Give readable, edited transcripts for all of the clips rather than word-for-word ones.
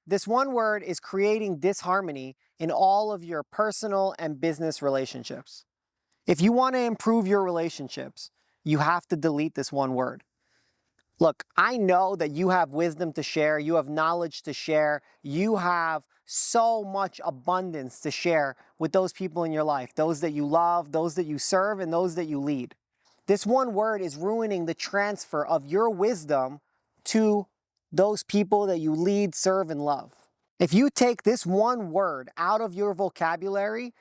This one word is creating disharmony in all of your personal and business relationships. If you want to improve your relationships, you have to delete this one word. Look, I know that you have wisdom to share, you have knowledge to share, you have so much abundance to share with those people in your life, those that you love, those that you serve, and those that you lead. This one word is ruining the transfer of your wisdom to those people that you lead, serve, and love. If you take this one word out of your vocabulary,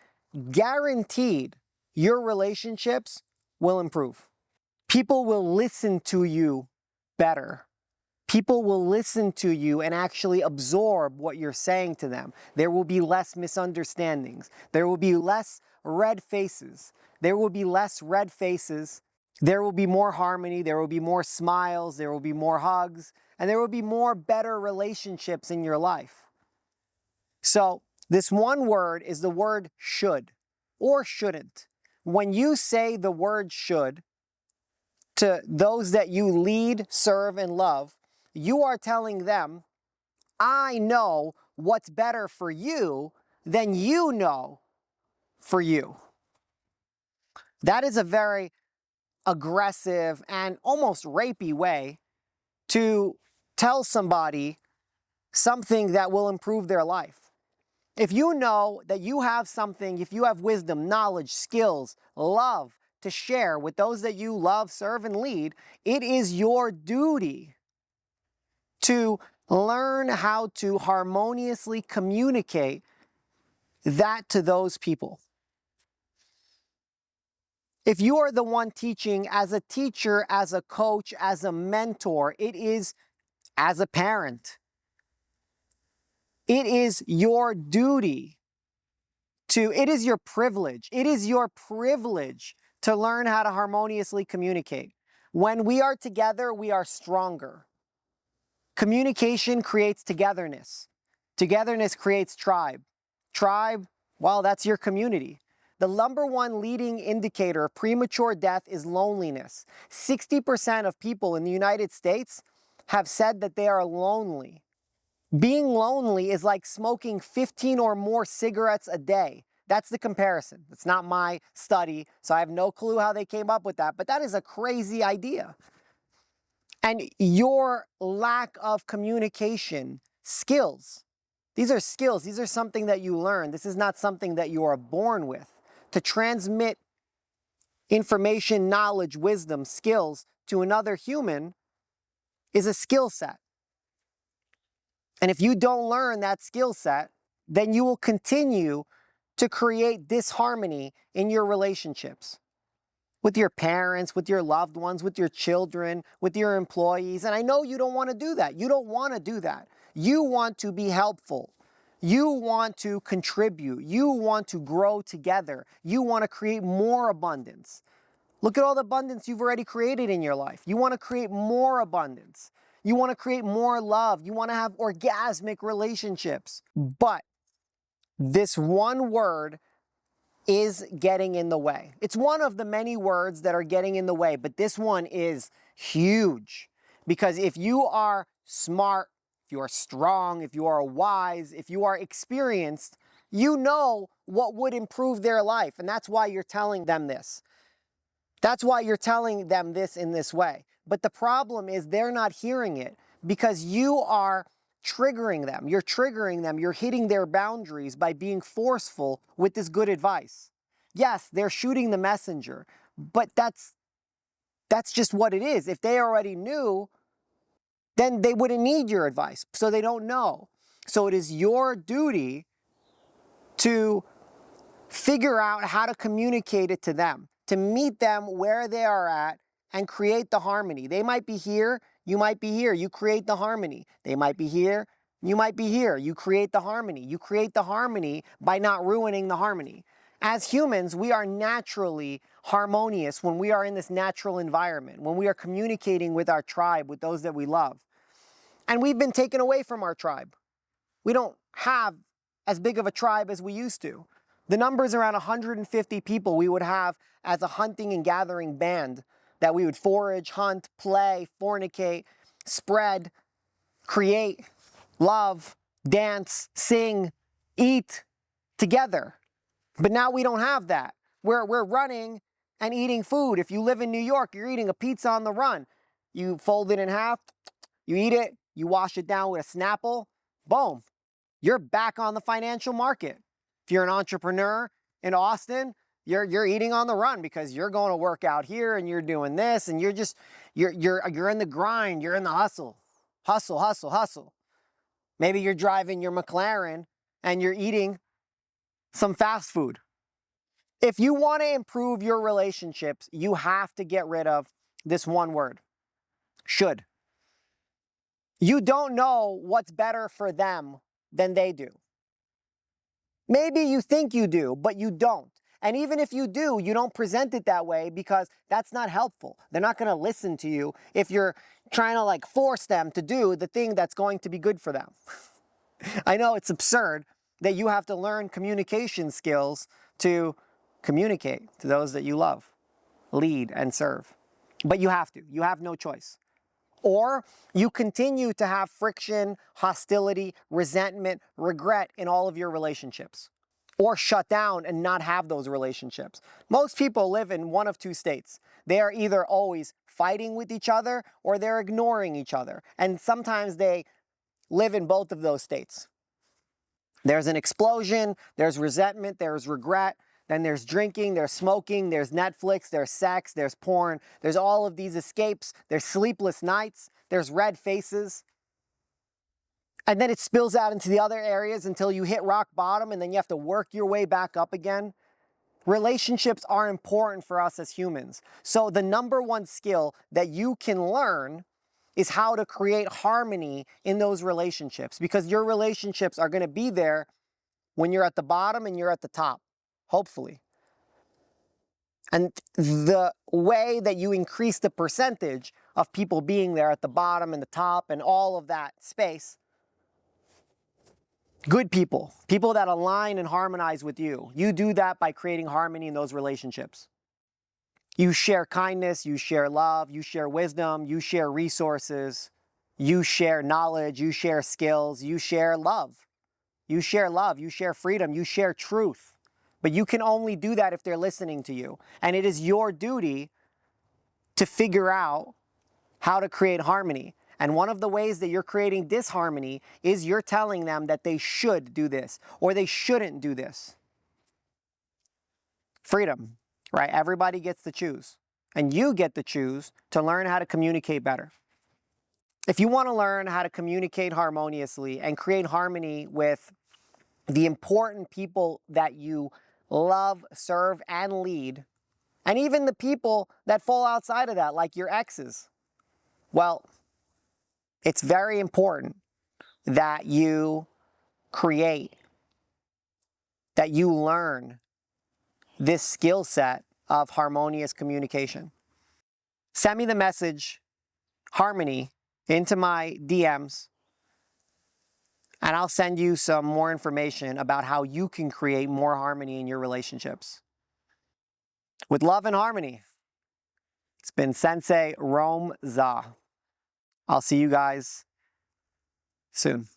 guaranteed your relationships will improve. People will listen to you better. People will listen to you and actually absorb what you're saying to them. There will be less misunderstandings. There will be less red faces. There will be less red faces. There will be more harmony. There will be more smiles. There will be more hugs. And there will be more better relationships in your life. So this one word is the word should or shouldn't. When you say the word should to those that you lead, serve, and love, you are telling them, I know what's better for you than you know for you. That is a very aggressive and almost rapey way to tell somebody something that will improve their life. If you know that you have something, if you have wisdom, knowledge, skills, love to share with those that you love, serve, and lead, it is your duty to learn how to harmoniously communicate that to those people. If you are the one teaching as a teacher, as a coach, as a mentor, it is as a parent. It is your duty it is your privilege. It is your privilege to learn how to harmoniously communicate. When we are together, we are stronger. Communication creates togetherness. Togetherness creates tribe. Tribe, well, that's your community. The number one leading indicator of premature death is loneliness. 60% of people in the United States have said that they are lonely. Being lonely is like smoking 15 or more cigarettes a day. That's the comparison. It's not my study, so I have no clue how they came up with that, but that is a crazy idea. And your lack of communication skills, these are skills. These are something that you learn. This is not something that you are born with. To transmit information, knowledge, wisdom, skills to another human is a skill set. And if you don't learn that skill set, then you will continue to create disharmony in your relationships with your parents, with your loved ones, with your children, with your employees. And I know you don't want to do that. You don't want to do that. You want to be helpful. You want to contribute. You want to grow together. You want to create more abundance. Look at all the abundance you've already created in your life. You want to create more abundance. You want to create more love. You want to have orgasmic relationships. But this one word is getting in the way. It's one of the many words that are getting in the way, but this one is huge. Because if you are smart, if you are strong, if you are wise, if you are experienced, you know what would improve their life. And that's why you're telling them this. That's why you're telling them this in this way. But the problem is they're not hearing it because you are triggering them. You're triggering them. You're hitting their boundaries by being forceful with this good advice. Yes, they're shooting the messenger, but that's just what it is. If they already knew, then they wouldn't need your advice. So they don't know. So it is your duty to figure out how to communicate it to them, to meet them where they are at and create the harmony. They might be here, you might be here, you create the harmony. They might be here, you might be here, you create the harmony. You create the harmony by not ruining the harmony. As humans, we are naturally harmonious when we are in this natural environment, when we are communicating with our tribe, with those that we love. And we've been taken away from our tribe. We don't have as big of a tribe as we used to. The number is around 150 people we would have as a hunting and gathering band that we would forage, hunt, play, fornicate, spread, create, love, dance, sing, eat together. But now we don't have that. We're running and eating food. If you live in New York, you're eating a pizza on the run. You fold it in half, you eat it, you wash it down with a Snapple, boom, you're back on the financial market. If you're an entrepreneur in Austin, you're eating on the run because you're going to work out here and you're doing this and you're in the grind, you're in the hustle. Hustle, hustle, hustle. Maybe you're driving your McLaren and you're eating some fast food. If you want to improve your relationships, you have to get rid of this one word, should. You don't know what's better for them than they do. Maybe you think you do, but you don't. And even if you do, you don't present it that way because that's not helpful. They're not going to listen to you if you're trying to like force them to do the thing that's going to be good for them. I know it's absurd that you have to learn communication skills to communicate to those that you love, lead, and serve. But you have to. You have no choice. Or you continue to have friction, hostility, resentment, regret in all of your relationships. Or shut down and not have those relationships. Most people live in one of two states. They are either always fighting with each other or they're ignoring each other. And sometimes they live in both of those states. There's an explosion, there's resentment, there's regret, then there's drinking, there's smoking, there's Netflix, there's sex, there's porn, there's all of these escapes, there's sleepless nights, there's red faces. And then it spills out into the other areas until you hit rock bottom and then you have to work your way back up again. Relationships are important for us as humans. So the number one skill that you can learn is how to create harmony in those relationships, because your relationships are going to be there when you're at the bottom and you're at the top, hopefully. And the way that you increase the percentage of people being there at the bottom and the top and all of that space, good people, people that align and harmonize with you, you do that by creating harmony in those relationships. You share kindness, you share love, you share wisdom, you share resources, you share knowledge, you share skills, you share love. You share love, you share freedom, you share truth. But you can only do that if they're listening to you. And it is your duty to figure out how to create harmony. And one of the ways that you're creating disharmony is you're telling them that they should do this or they shouldn't do this. Freedom, right? Everybody gets to choose. And you get to choose to learn how to communicate better. If you want to learn how to communicate harmoniously and create harmony with the important people that you love, serve, and lead, and even the people that fall outside of that, like your exes, well, it's very important that you create, that you learn this skill set of harmonious communication. Send me the message, harmony, into my DMs, and I'll send you some more information about how you can create more harmony in your relationships. With love and harmony, it's been Sensei Rome Za. I'll see you guys soon.